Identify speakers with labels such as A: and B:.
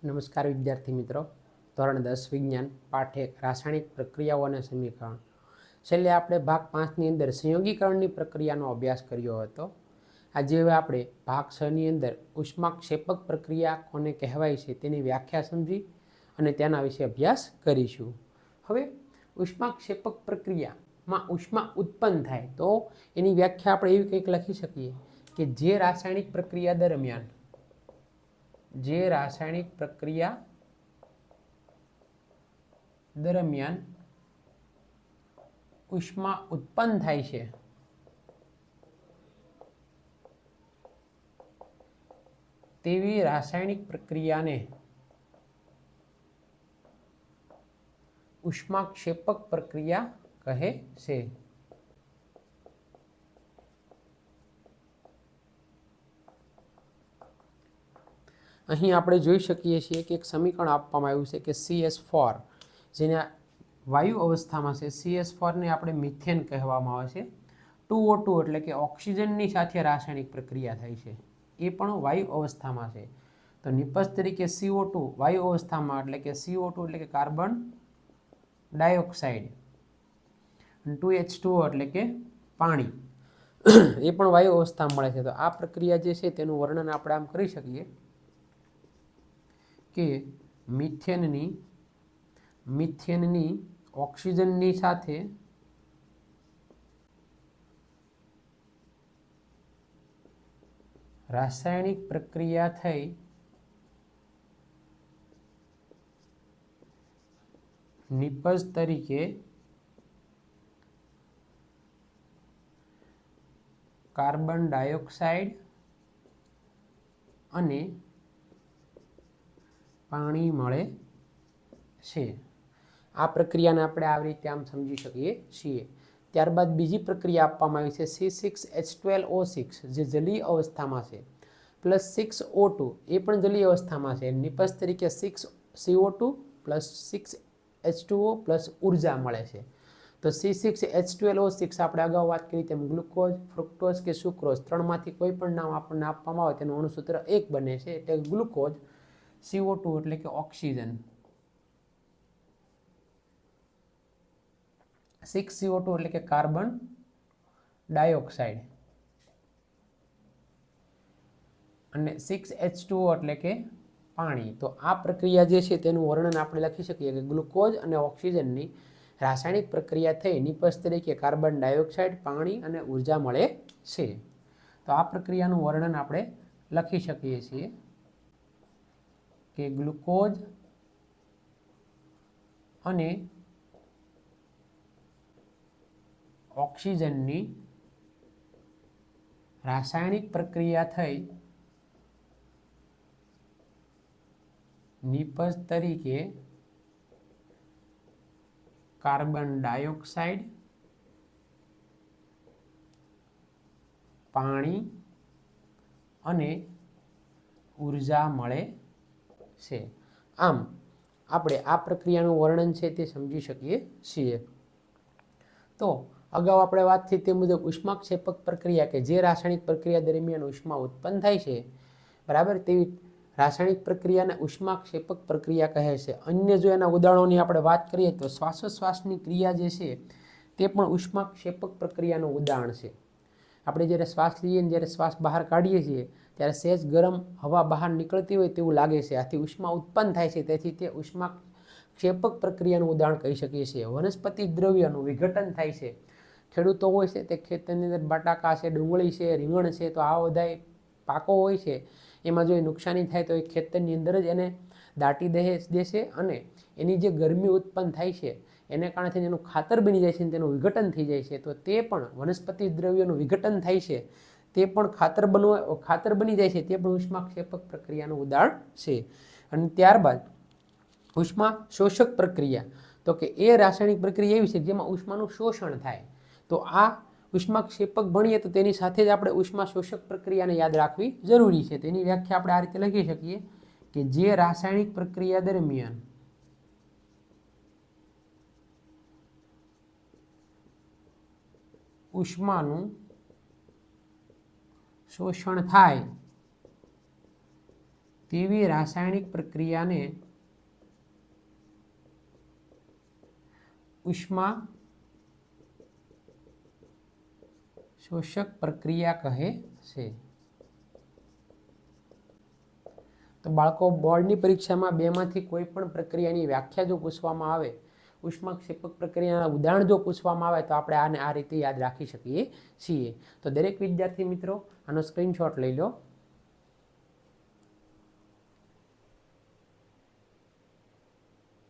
A: નમસ્કાર વિદ્યાર્થી મિત્રો, ધોરણ 10 વિજ્ઞાન પાઠ 1 રાસાયણિક પ્રક્રિયાઓ અને સમીકરણ. છેલ્લે આપણે ભાગ 5ની અંદર સંયોગીકરણની પ્રક્રિયાનો અભ્યાસ કર્યો હતો. આજે હવે આપણે ભાગ 6ની અંદર ઉષ્માક્ષેપક પ્રક્રિયા કોને કહેવાય છે તેની વ્યાખ્યા સમજી અને તેના વિશે અભ્યાસ કરીશું. હવે ઉષ્માક્ષેપક પ્રક્રિયામાં ઉષ્મા ઉત્પન્ન થાય તો એની વ્યાખ્યા આપણે એવી કંઈક લખી શકીએ કે જે રાસાયણિક પ્રક્રિયા દરમિયાન ઉષ્મા ઉત્પન્ન થાય છે તેવી રાસાયણિક પ્રક્રિયાને ઉષ્માક્ષેપક પ્રક્રિયા કહે છે. અહીં આપણે જોઈ શકીએ છીએ કે એક સમીકરણ આપવામાં આવ્યું છે કે CH4 જેને વાયુ અવસ્થામાં છે. CH4 ને આપણે મિથેન કહેવામાં આવે છે. 2O2 એટલે કે ઓક્સિજનની સાથે રાસાયણિક પ્રક્રિયા થાય છે, એ પણ વાયુ અવસ્થામાં છે. તો નિપજ તરીકે CO2 વાયુ અવસ્થામાં એટલે કે CO2 એટલે કે કાર્બન ડાયોક્સાઇડ, 2H2O એટલે કે પાણી, એ પણ વાયુ અવસ્થામાં મળે છે. તો આ પ્રક્રિયા જે છે તેનું વર્ણન આપણે આમ કરી શકીએ કે મિથેનની ઓક્સિજનની સાથે રાસાયણિક પ્રક્રિયા થઈ નિપજ તરીકે કાર્બન ડાયોક્સાઇડ અને પાણી મળે છે. આ પ્રક્રિયાને આપણે આવી રીતે આમ સમજી શકીએ છીએ. ત્યારબાદ બીજી પ્રક્રિયા આપવામાં આવી છે C6H12O6 જે જલીય અવસ્થામાં છે, પ્લસ 6O2 એ પણ જલીય અવસ્થામાં છે. નિપજ તરીકે 6CO2 પ્લસ 6H2O પ્લસ ઉર્જા મળે છે. તો C6H12O6 આપણે અગાઉ વાત કરી તેમ ગ્લુકોઝ, ફ્રુક્ટોઝ કે સુક્રોઝ ત્રણમાંથી કોઈ પણ નામ આપણને આપવામાં આવે તેનું અણુસૂત્ર 1 બને છે એટલે ગ્લુકોઝ, CO2 એટલે કે ઓક્સિજન, 6CO2 એટલે કે કાર્બન ડાયોક્સાઇડ અને 6H2O એટલે કે પાણી. તો આ પ્રક્રિયા જે છે તેનું વર્ણન આપણે લખી શકીએ કે ગ્લુકોઝ અને ઓક્સિજનની રાસાયણિક પ્રક્રિયા થઈ નિપજ તરીકે કાર્બન ડાયોક્સાઇડ, પાણી અને ઉર્જા મળે છે. તો આ પ્રક્રિયાનું વર્ણન આપણે લખી શકીએ છીએ કે ગ્લુકોઝ અને ઓક્સિજનની રાસાયણિક પ્રક્રિયા થઈ નિપજ તરીકે કાર્બન ડાયોક્સાઇડ, પાણી અને ઉર્જા મળે છે. આમ આપણે આ પ્રક્રિયાનું વર્ણન છે તે સમજી શકીએ છીએ. તો અગાઉ આપણે વાત થઈ તે મુજબ ઉષ્માક્ષેપક પ્રક્રિયા કે જે રાસાયણિક પ્રક્રિયા દરમિયાન ઉષ્મા ઉત્પન્ન થાય છે, બરાબર, તેવી રાસાયણિક પ્રક્રિયાને ઉષ્માક્ષેપક પ્રક્રિયા કહે છે. અન્ય જો એના ઉદાહરણોની આપણે વાત કરીએ તો શ્વાસોશ્વાસની ક્રિયા જે છે તે પણ ઉષ્માક્ષેપક પ્રક્રિયાનું ઉદાહરણ છે. આપણે જ્યારે શ્વાસ લઈએ ને જ્યારે શ્વાસ બહાર કાઢીએ છીએ ત્યારે સહેજ ગરમ હવા બહાર નીકળતી હોય તેવું લાગે છે. આથી ઉષ્મા ઉત્પન્ન થાય છે, તેથી તે ઉષ્માક્ષેપક પ્રક્રિયાનું ઉદાહરણ કહી શકીએ છીએ. વનસ્પતિ દ્રવ્યનું વિઘટન થાય છે. ખેડૂતો હોય છે તે ખેતરની અંદર બટાકા છે, ડુંગળી છે, રીંગણ છે, તો આ બધા પાકો હોય છે. એમાં જો નુકસાની થાય તો એ ખેતરની અંદર જ એને દાટી દેશે અને એની જે ગરમી ઉત્પન્ન થાય છે એને કારણે એનું ખાતર બની જાય છે અને તેનું વિઘટન થઈ જાય છે. તો તે પણ વનસ્પતિ દ્રવ્યોનું વિઘટન થાય છે, તે પણ ખાતર બની જાય છે, તે પણ ઉષ્માક્ષેપક પ્રક્રિયાનું ઉદાહરણ છે. અને ત્યારબાદ ઉષ્મા શોષક પ્રક્રિયા, તો કે એ રાસાયણિક પ્રક્રિયા એવી છે જેમાં ઉષ્માનું શોષણ થાય. તો આ ઉષ્માક્ષેપક ભણીએ તો તેની સાથે જ આપણે ઉષ્મા શોષક પ્રક્રિયાને યાદ રાખવી જરૂરી છે. તેની વ્યાખ્યા આપણે આ રીતે લખી શકીએ કે જે રાસાયણિક પ્રક્રિયા દરમિયાન ઉષ્માનું શોષણ થાય તેવી રાસાયણિક પ્રક્રિયાને ઉષ્મા શોષક પ્રક્રિયા કહે છે। તો બાળકો બોર્ડની પરીક્ષામાં બેમાંથી કોઈ પણ પ્રક્રિયાની વ્યાખ્યા જો પૂછવામાં આવે, ઉષ્માક્ષેપક પ્રક્રિયાના ઉદાહરણ જો પૂછવામાં આવે તો આપણે આને આ રીતે યાદ રાખી શકીએ છીએ। તો દરેક વિદ્યાર્થી મિત્રો આનો સ્ક્રીનશોટ લઈ લો।